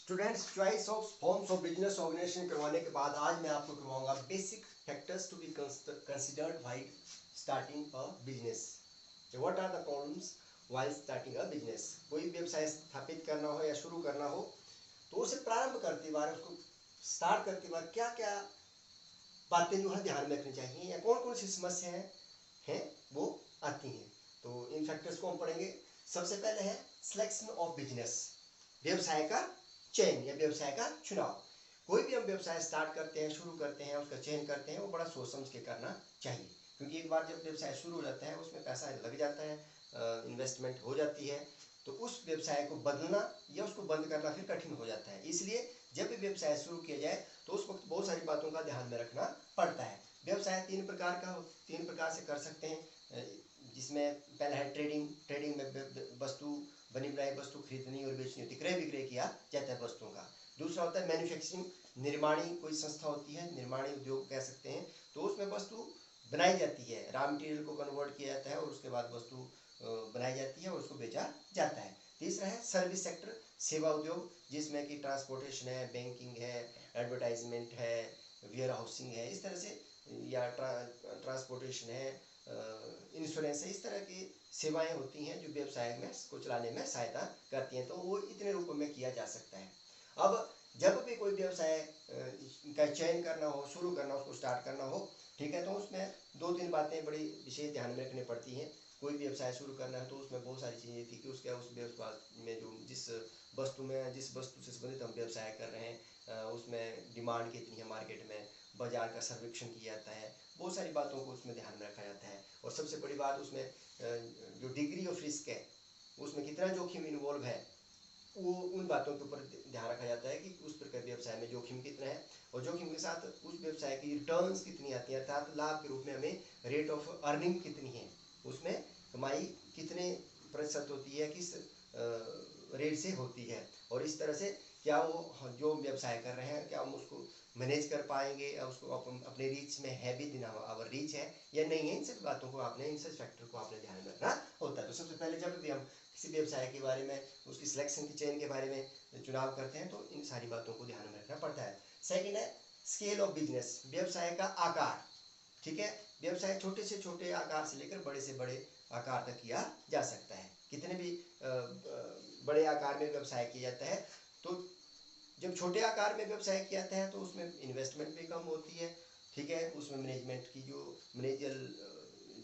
Students choice of forms of business organisation करवाने के बाद आज मैं आपको करवाऊंगा basic factors to be considered while starting a business. What are the problems while starting a business. कोई व्यवसाय स्थापित करना हो या शुरू करना हो तो उसे प्रारंभ करते बार, उसको स्टार्ट करते बार क्या क्या बातें जो है ध्यान में रखनी चाहिए या कौन कौन सी समस्याएं हैं वो आती हैं। तो इन फैक्टर्स को हम पढ़ेंगे। सबसे पहले है सिलेक्शन ऑफ बिजनेस, व्यवसाय का चयन या व्यवसाय का चुनाव। कोई भी हम व्यवसाय स्टार्ट करते हैं, शुरू करते हैं, उसका चयन करते हैं, वो बड़ा सोच समझ के करना चाहिए, क्योंकि एक बार जब व्यवसाय शुरू हो जाता है उसमें पैसा लग जाता है, इन्वेस्टमेंट हो जाती है, तो उस व्यवसाय को बदलना या उसको बंद करना फिर कठिन हो जाता है। इसलिए जब भी व्यवसाय शुरू किया जाए तो उस वक्त बहुत सारी बातों का ध्यान में रखना पड़ता है। व्यवसाय तीन प्रकार से कर सकते हैं, जिसमें पहला है ट्रेडिंग। ट्रेडिंग में वस्तु बनी बनाई वस्तु खरीदनी और बेचनी होती है, क्रय विक्रय किया जाता है वस्तुओं का। दूसरा होता है मैन्युफैक्चरिंग, निर्माणी कोई संस्था होती है, निर्माणी उद्योग कह सकते हैं, तो उसमें वस्तु बनाई जाती है, रॉ मटेरियल को कन्वर्ट किया जाता है और उसके बाद वस्तु बनाई जाती है और उसको बेचा जाता है। तीसरा है सर्विस सेक्टर, सेवा उद्योग, जिसमें कि ट्रांसपोर्टेशन है, बैंकिंग है, एडवर्टाइजमेंट है, वेयर हाउसिंग है, इस तरह से, या ट्रांसपोर्टेशन है, इंश्योरेंस है, इस तरह की सेवाएं होती हैं जो व्यवसाय में को चलाने में सहायता करती हैं। तो वो इतने रूपों में किया जा सकता है। अब जब भी कोई व्यवसाय का चयन करना हो, शुरू करना हो, उसको स्टार्ट करना हो, ठीक है, तो उसमें दो तीन बातें बड़ी विशेष ध्यान में रखनी पड़ती हैं। कोई भी व्यवसाय शुरू करना है तो उसमें बहुत सारी चीज़ें थी कि उसके उस व्यवसाय में जो जिस वस्तु से संबंधित हम व्यवसाय कर रहे हैं उसमें डिमांड कितनी है मार्केट में, बाजार का सर्वेक्षण किया जाता है, बहुत सारी बातों को उसमें ध्यान में रखा जाता है। और सबसे बड़ी बात उसमें जो डिग्री ऑफ रिस्क है, उसमें कितना जोखिम इन्वॉल्व है, वो उन बातों के ऊपर ध्यान रखा जाता है कि उस प्रकार व्यवसाय में जोखिम कितना है और जोखिम के साथ उस व्यवसाय की रिटर्न्स कितनी आती है, अर्थात लाभ के रूप में हमें रेट ऑफ अर्निंग कितनी है, उसमें कमाई कितने प्रतिशत होती है, किस रेट से होती है, और इस तरह से क्या वो जो व्यवसाय कर रहे हैं क्या हम उसको मैनेज कर पाएंगे या उसको अपने रीच में है भी दिन आवर रीच है या नहीं है। इन सब बातों को आपने, इन सब फैक्टर को आपने ध्यान में रखना होता है। तो सबसे पहले जब भी हम किसी व्यवसाय के बारे में, उसकी सिलेक्शन की चयन के बारे में चुनाव करते हैं तो इन सारी बातों को ध्यान में रखना पड़ता है। सेकेंड है स्केल ऑफ बिजनेस, व्यवसाय का आकार। ठीक है, व्यवसाय छोटे से छोटे आकार से लेकर बड़े से बड़े आकार तक किया जा सकता है। कितने भी बड़े आकार में व्यवसाय किया जाता है, तो जब छोटे आकार में व्यवसाय किया जाता है तो उसमें इन्वेस्टमेंट भी कम होती है, ठीक है, उसमें मैनेजमेंट की जो मैनेजल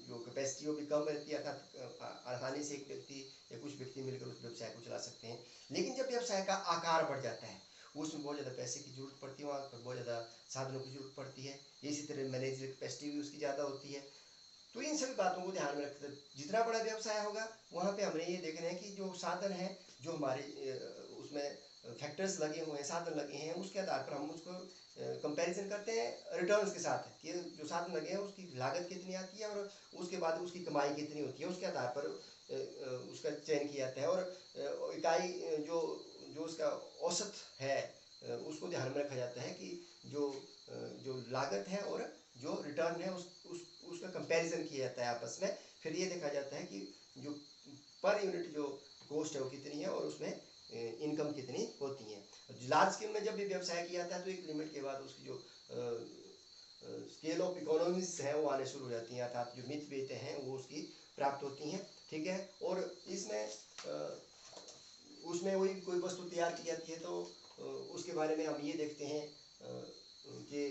जो कैपेसिटी वो भी कम रहती है, अर्थात आसानी से एक व्यक्ति या कुछ व्यक्ति मिलकर उस व्यवसाय को चला सकते हैं। लेकिन जब व्यवसाय का आकार बढ़ जाता है, उसमें बहुत ज़्यादा पैसे की जरूरत पड़ती है, वहाँ पर बहुत ज़्यादा साधनों की जरूरत पड़ती है, इसी तरह मैनेजर कैपेसिटी भी उसकी ज़्यादा होती है। तो इन सभी बातों को ध्यान में रखते जितना बड़ा व्यवसाय होगा वहाँ पे हमने ये देखना है कि जो साधन है, जो हमारे उसमें फैक्टर्स लगे हुए हैं, साधन लगे हैं, उसके आधार पर हम उसको कंपैरिजन करते हैं रिटर्न्स के साथ कि जो साधन लगे हैं उसकी लागत कितनी आती है और उसके बाद उसकी कमाई कितनी होती है, उसके आधार पर उसका चयन किया जाता है। और इकाई जो जो उसका औसत है उसको ध्यान में रखा जाता है कि जो जो लागत है और जो रिटर्न है उसका कंपैरिजन किया जाता है आपस में। फिर ये देखा जाता है कि जो पर यूनिट जो कॉस्ट है वो कितनी है और उसमें इनकम कितनी होती है। लार्ज स्केल में जब भी व्यवसाय किया जाता है तो एक लिमिट के बाद उसकी जो स्केल ऑफ इकोनॉमीज है वो आने शुरू हो जाती हैं, अर्थात जो मित बेते हैं वो उसकी प्राप्त होती हैं। ठीक है, और इसमें उसमें वही कोई वस्तु तैयार की जाती है तो उसके बारे में हम ये देखते हैं कि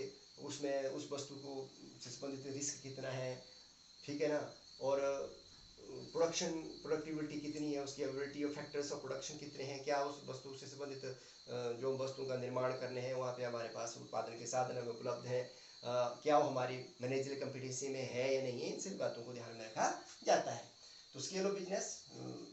उसमें उस वस्तु को से संबंधित रिस्क कितना है, ठीक है ना, और प्रोडक्टिविटी कितनी है, उसकी एबिलिटी और फैक्टर्स ऑफ प्रोडक्शन कितने हैं, क्या उस वस्तु से संबंधित जो वस्तुओं का निर्माण करने हैं वहाँ पे हमारे पास उत्पादन के साधन हमें उपलब्ध हैं, क्या वो हमारी मैनेजरियल कम्पिटेंसी में है या नहीं है, इन सभी बातों को ध्यान में रखा जाता है। तो स्केल ऑफ बिजनेस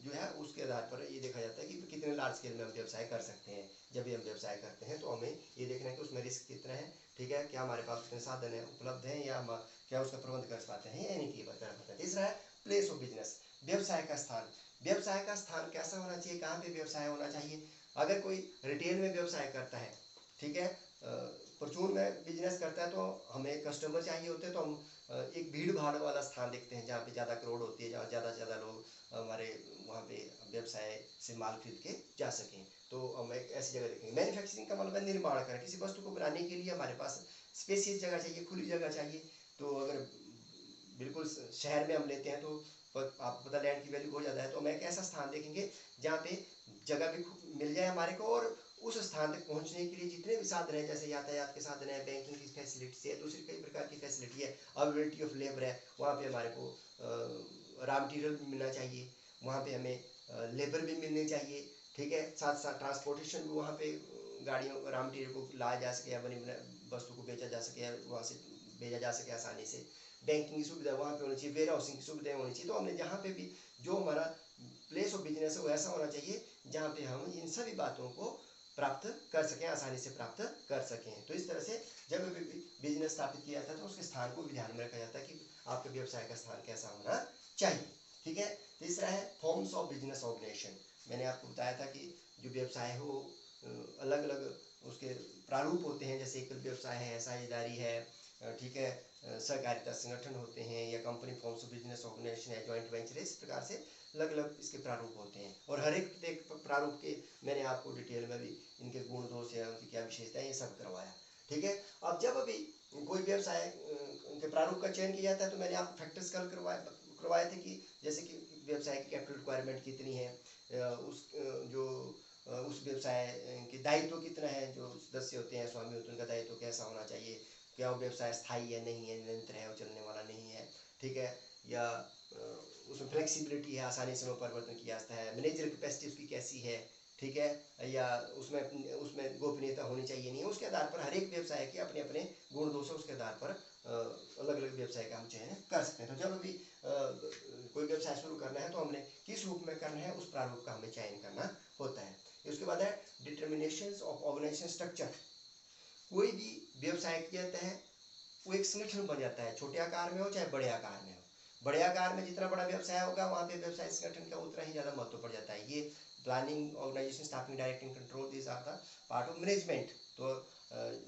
जो है उसके आधार पर ये देखा जाता है कि कितने लार्ज स्केल में हम व्यवसाय कर सकते हैं। जब भी हम व्यवसाय करते हैं तो हमें ये देखना है कि उसमें रिस्क कितना है, ठीक है, क्या हमारे पास कितने साधन है उपलब्ध हैं या हम क्या उसका प्रबंध कर पाते हैं या नहीं कर पाते हैं। तीसरा है प्लेस ऑफ बिजनेस, व्यवसाय का स्थान। व्यवसाय का स्थान कैसा होना चाहिए, कहाँ पे व्यवसाय होना चाहिए। अगर कोई रिटेल में व्यवसाय करता है, ठीक है, परचून में बिजनेस करता है तो हमें कस्टमर चाहिए होते हैं, तो हम एक भीड़ भाड़ वाला स्थान देखते हैं जहाँ पे ज़्यादा क्राउड होती है, जहाँ ज़्यादा से ज़्यादा लोग हमारे वहाँ पे व्यवसाय से माल खरीद के जा सकें। तो हम एक ऐसी जगह देखेंगे। मैन्युफैक्चरिंग का मतलब है निर्माण करना, किसी वस्तु को बनाने के लिए हमारे पास स्पेसियस जगह चाहिए, खुली जगह चाहिए। तो अगर बिल्कुल शहर में हम लेते हैं तो आपको पता लैंड की वैल्यू बहुत ज़्यादा है, तो हम एक ऐसा स्थान देखेंगे जहाँ पे जगह भी मिल जाए हमारे को, और उस स्थान तक पहुंचने के लिए जितने भी साधन है, जैसे यातायात के साधन है, बैंकिंग की फैसिलिटीज है, दूसरी कई प्रकार की फैसिलिटी है, अवेलेबिलिटी ऑफ लेबर है, वहाँ पे हमारे को रॉ मटीरियल भी मिलना चाहिए, वहाँ पे हमें लेबर भी मिलनी चाहिए, ठीक है। साथ साथ ट्रांसपोर्टेशन भी वहाँ पे गाड़ियों रॉ मटीरियल को लाया जा सके या बनी वस्तु को बेचा जा सके, वहाँ से भेजा जा सके आसानी से। बैंकिंग की सुविधा वहाँ पे होनी चाहिए, वेयर हाउसिंग की सुविधाएं होनी चाहिए। तो हमने जहाँ पे भी जो हमारा प्लेस ऑफ बिजनेस है वो ऐसा होना चाहिए जहाँ पे हम इन सभी बातों को प्राप्त कर सकें, आसानी से प्राप्त कर सकें। तो इस तरह से जब भी बिजनेस स्थापित किया जाता है तो उसके स्थान को भी ध्यान में रखा जाता है कि आपके व्यवसाय का स्थान कैसा होना चाहिए, ठीक है। तीसरा है फॉर्म्स ऑफ बिजनेस ऑर्गेनाइजेशन। मैंने आपको बताया था कि जो व्यवसाय है वो अलग अलग उसके प्रारूप होते हैं, जैसे एकल व्यवसाय है, साझेदारी है, ठीक है, सहकारिता संगठन होते हैं, या company forms of business organisation है, जॉइंट वेंचर, इस प्रकार से अलग अलग इसके प्रारूप होते हैं। और हर एक प्रारूप के मैंने आपको डिटेल में भी इनके गुण दोष या उनकी क्या विशेषता है ये सब करवाया, ठीक है। अब जब अभी कोई व्यवसाय के प्रारूप का चयन किया जाता है तो मैंने आपको फैक्टर्स कल करवाए थे कि जैसे कि व्यवसाय की कैपिटल रिक्वायरमेंट कितनी है, उस व्यवसाय के दायित्व कितना है, जो सदस्य होते हैं स्वामी होते हैं उनका दायित्व कैसा होना चाहिए, क्या वो व्यवसाय स्थायी है नहीं है, निरंतर है, वो चलने वाला नहीं है, ठीक है, या उसमें फ्लेक्सिबिलिटी है, आसानी से परिवर्तन किया जाता है, मैनेजर कैपेसिटी उसकी कैसी है, ठीक है, या उसमें गोपनीयता होनी चाहिए नहीं है। उसके आधार पर हर एक व्यवसाय के अपने अपने गुण दोष है, उसके आधार पर अलग अलग व्यवसाय का हम चयन कर सकते हैं। तो जब भी कोई व्यवसाय शुरू करना है तो हमने किस रूप में करना है उस प्रारूप का हमें चयन करना होता है। उसके बाद है डिटर्मिनेशंस ऑफ ऑर्गेनाइजेशन स्ट्रक्चर। कोई भी व्यवसाय किया जाता है वो एक संगठन बन जाता है, छोटे आकार में हो चाहे बड़े आकार में हो। बड़े आकार में जितना बड़ा व्यवसाय होगा वहाँ पे व्यवसाय संगठन का उतना ही ज़्यादा महत्व पड़ जाता है। ये planning, organisation, staffing, directing, control, this are the part of management. तो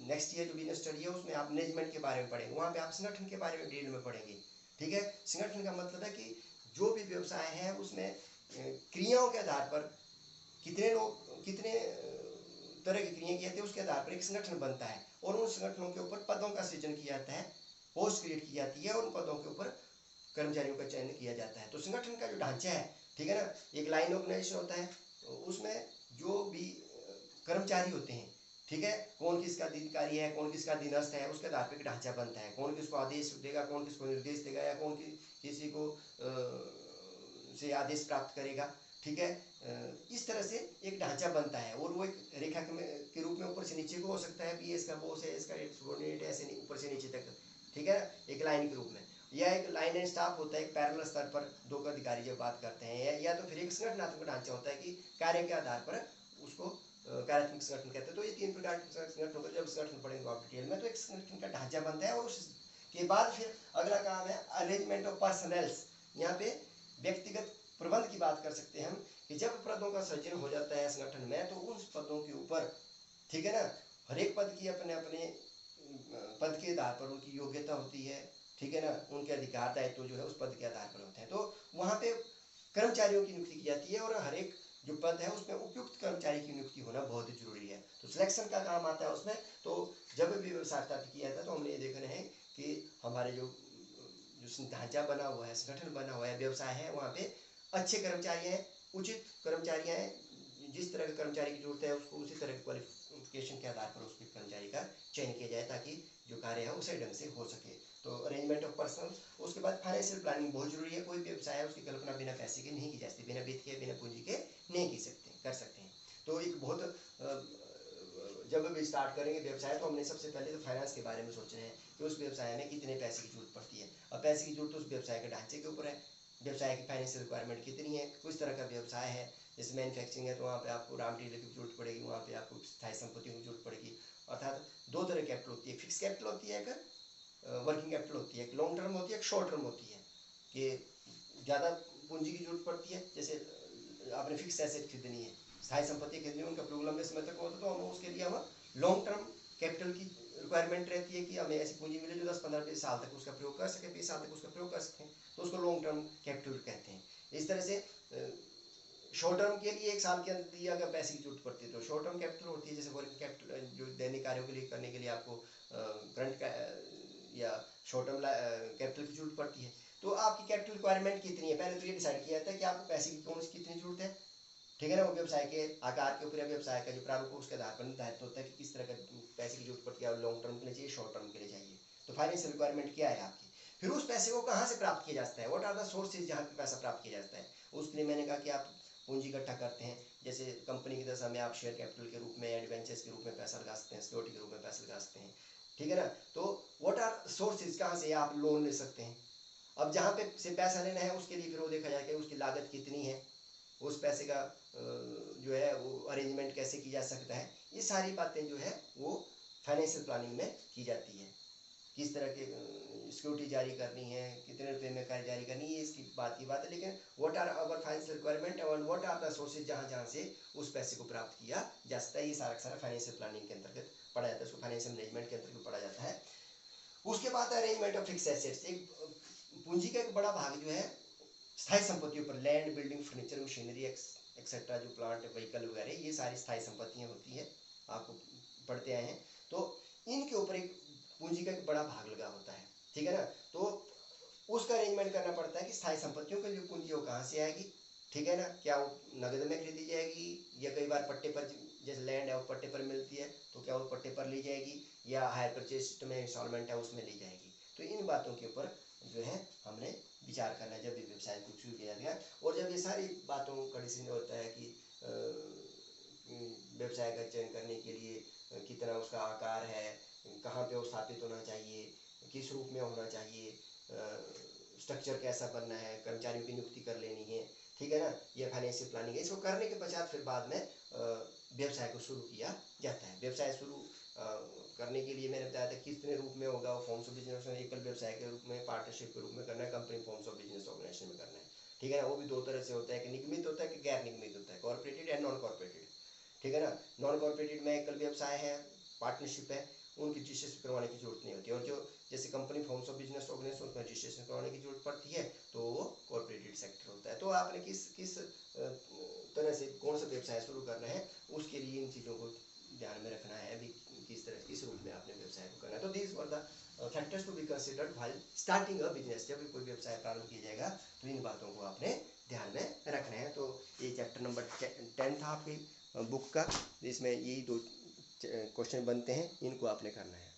नेक्स्ट ईयर जो बिजनेस स्टडी है उसमें आप मैनेजमेंट के बारे में पढ़ेंगे, वहाँ पे आप संगठन के बारे में डिटेल में पढ़ेंगे, ठीक है। संगठन का मतलब है कि जो भी व्यवसाय है उसमें क्रियाओं के आधार पर कितने लोग कितने तरह की क्रियाएं की जाती है, उसके आधार पर एक संगठन बनता है, और उन संगठनों के ऊपर पदों का सृजन किया जाता है, पोस्ट क्रिएट की जाती है, और उन पदों के ऊपर कर्मचारियों का चयन किया जाता है। तो संगठन का जो ढांचा है, ठीक है ना, एक लाइन ऑर्गेनाइजेशन होता है, उसमें जो भी कर्मचारी होते हैं, ठीक है, कौन किसका अधिकारी है, कौन किसका अधीनस्थ है, उसके आधार पर ढांचा बनता है, कौन किसको आदेश देगा, कौन किसको निर्देश देगा, या कौन किसी को से आदेश प्राप्त करेगा, ठीक है। इस तरह से एक ढांचा बनता है, और वो एक रेखा के रूप में ऊपर से नीचे को हो सकता है, ये इसका बॉस है, इसका सबॉर्डिनेट है, ऐसे ऊपर से नीचे तक, ठीक है, एक लाइन के रूप में। या एक लाइन एंड स्टाफ होता है, एक पैरेलल स्तर पर दो का अधिकारी जब बात करते हैं, या तो फिर एक संगठनात्मक ढांचा होता है कि कार्य के आधार पर उसको कार्यात्मक संगठन कहते हैं। तो ये तीन प्रकार के संगठन होते हैं। जब संगठन पढ़ेंगे आप डिटेल में तो एक संगठन का ढांचा बनता है, और उसके बाद फिर अगला काम है अरेंजमेंट ऑफ पर्सनल्स। यहाँ पे व्यक्तिगत प्रबंध की बात कर सकते हैं हम, कि जब पदों का सृजन हो जाता है संगठन में तो उन पदों के ऊपर, ठीक है ना, हर एक पद की अपने अपने पद के आधार पर उनकी योग्यता होती है, ठीक है ना, उनके अधिकार दायित्व जो है उस पद के आधार पर होते हैं। तो वहाँ पे कर्मचारियों की नियुक्ति की जाती है, और हर एक जो पद है उसमें उपयुक्त कर्मचारी की नियुक्ति होना बहुत ही जरूरी है। तो सिलेक्शन का काम आता है उसमें। तो जब भी व्यवसाय स्थापित किया जाता है तो हमने ये देखना है कि हमारे जो ढांचा बना हुआ है, संगठन बना हुआ है, व्यवसाय है, वहाँ पे अच्छे कर्मचारी हैं, उचित कर्मचारी हैं, जिस तरह के कर्मचारी की जरूरत है उसको उसी तरह के क्वालिफिकेशन के आधार पर उसके कर्मचारी का चयन किया जाए, ताकि जो कार्य है उसी ढंग से हो सके। तो अरेंजमेंट ऑफ पर्सन। उसके बाद फाइनेंशियल प्लानिंग बहुत जरूरी है। कोई व्यवसाय है उसकी कल्पना बिना पैसे के नहीं की जा सकती, बिना वित्त के, बिना पूंजी के नहीं कर सकते हैं। तो एक बहुत जब भी स्टार्ट करेंगे व्यवसाय तो हमने सबसे पहले तो फाइनेंस के बारे में सोचना है कि उस व्यवसाय में कितने पैसे की जरूरत पड़ती है। और पैसे की जरूरत उस व्यवसाय के ढांचे के ऊपर है, व्यवसाय की फाइनेंशियल रिक्वायरमेंट कितनी है, किस तरह का व्यवसाय है। जैसे मैन्युफैक्चरिंग है तो वहाँ पे आपको रॉ मटीरियल की जरूरत पड़ेगी, वहाँ पे आपको स्थायी संपत्तियों की जरूरत पड़ेगी। अर्थात दो तरह कैपिटल होती है, फिक्स कैपिटल होती है, एक वर्किंग कैपिटल होती है, एक लॉन्ग टर्म होती है, एक शॉर्ट टर्म होती है। कि ज़्यादा पूंजी की जरूरत पड़ती है, जैसे आपने फिक्स एसेट खरीदनी है, स्थायी संपत्ति खरीदनी है, उनका प्रयोग लंबे समय तक होता है, तो हम उसके लिए हम लॉन्ग टर्म कैपिटल की रिक्वायरमेंट रहती है कि हमें ऐसी पूंजी मिले जो 10-15 साल तक उसका प्रयोग कर सके, 20 साल तक उसका प्रयोग कर सकते हैं, तो उसको लॉन्ग टर्म कैपिटल कहते हैं। इस तरह से शॉर्ट टर्म के लिए 1 साल के अंदर दिया अगर पैसे की जरूरत पड़ती है तो शॉर्ट टर्म कैपिटल होती है, जैसे वर्किंग कैपिटल जो दैनिक कार्यों के लिए करने के लिए आपको करंट या शॉर्ट टर्म कैपिटल की जरूरत पड़ती है। तो आपकी कैपिटल रिक्वायरमेंट कितनी है, पहले तो ये डिसाइड किया जाता है कि आपको पैसे की कौन सी कितनी जरूरत है, ठीक है ना। वो व्यवसाय के आकार के ऊपर या व्यवसाय का जो प्रारूप है उसके आधार पर निर्धारित होता है कि किस तरह का पैसे की जरूरत पड़ती है, लॉन्ग टर्म के लिए चाहिए, शॉर्ट टर्म के लिए चाहिए। तो फाइनेंशियल रिक्वायरमेंट क्या है आपकी, फिर उस पैसे को कहाँ से प्राप्त किया जाता है, व्हाट आर द सोर्सेज जहाँ पे पैसा प्राप्त किया जाता है। उसके लिए मैंने कहा कि आप पूंजी इकट्ठा करते हैं, जैसे कंपनी की दशा में आप शेयर कैपिटल के रूप में या डिवेंचर्स के रूप में पैसा लगा सकते हैं, सिक्योरिटी के रूप में पैसा लगा सकते हैं, ठीक है ना। तो व्हाट आर सोर्सेज, कहाँ से आप लोन ले सकते हैं। अब जहाँ पे से पैसा लेना है उसके लिए फिर वो देखा जाए कि उसकी लागत कितनी है, उस पैसे का जो है वो अरेंजमेंट कैसे किया जा सकता है। ये सारी बातें जो है वो फाइनेंशियल प्लानिंग में की जाती है। किस तरह की सिक्योरिटी जारी करनी है, कितने रुपए में कर जारी करनी है, इसकी बात है। लेकिन what are our financial requirement and what are the sources जहाँ जहाँ से उस पैसे को प्राप्त किया जा सकता है, ये सारा सारा फाइनेंशियल प्लानिंग के अंतर्गत पढ़ा जाता है, उसको फाइनेंशियल मैनेजमेंट के अंतर्गत पढ़ा जाता है। उसके बाद अरेंजमेंट ऑफ फिक्स एसेट्स, एक पूंजी का एक बड़ा भाग जो है स्थायी संपत्तियों पर, land, building, furniture, machinery etcetera, जो प्लांट, व्हीकल वगैरह, ये सारी स्थायी संपत्तियां होती है, आपको पढ़ते आए हैं। तो इनके ऊपर एक पूंजी का एक बड़ा भाग लगा होता है, ठीक है ना। तो उसका अरेंजमेंट करना पड़ता है कि स्थायी संपत्तियों के लिए पूंजी वो कहाँ से आएगी, ठीक है ना। क्या वो नगद में खरीदी जाएगी या कई बार पट्टे पर, जैसे लैंड है वो पट्टे पर मिलती है तो क्या वो पट्टे पर ली जाएगी या हायर परचेज में इंस्टॉलमेंट है उसमें ली जाएगी। तो इन बातों के ऊपर जो है हमने विचार करना है जब भी व्यवसाय को शुरू किया जाएगा। और जब ये सारी बातों का डिसीजन होता है कि व्यवसाय का चयन करने के लिए कितना उसका आकार है, कहाँ पे वो स्थापित होना चाहिए, किस रूप में होना चाहिए, स्ट्रक्चर कैसा बनना है, कर्मचारियों की नियुक्ति कर लेनी है, ठीक है ना। ये फाइनेंशियल प्लानिंग है। इसको करने के पश्चात फिर बाद में व्यवसाय को शुरू किया जाता है। व्यवसाय शुरू करने के लिए मैंने बताया था कितने रूप में होगा, फॉर्म्स ऑफ बिजनेस में, एकल व्यवसाय के रूप में, पार्टनरशिप के रूप में करना है, company forms of business organisation में करना है, ठीक है ना। वो भी दो तरह से होता है कि निगमित होता है कि गैर निगमित होता है, कॉर्पोरेटेड एंड नॉन कॉर्पोरेटेड, ठीक है ना। नॉन कॉर्पोरेटेड में एकल व्यवसाय है, पार्टनरशिप है, उनकी रजिस्ट्रेशन करवाने की जरूरत नहीं होती। और जो जैसे company forms of business organisation उसमें रजिस्ट्रेशन करवाने की जरूरत पड़ती है, तो वो कॉर्पोरेटेड सेक्टर होता है। तो आपने किस किस तरह से कौन सा व्यवसाय शुरू करना है उसके लिए इन चीज़ों को ध्यान में रखना है, अभी किस तरह किस रूप में आपने व्यवसाय को करना है। तो these were the factors to be considered while starting a business. जब भी कोई व्यवसाय प्रारंभ किया जाएगा तो इन बातों को आपने ध्यान में रखना है। तो ये चैप्टर नंबर 10 था आपकी बुक का, इसमें यही 2 क्वेश्चन बनते हैं, इनको आपने करना है।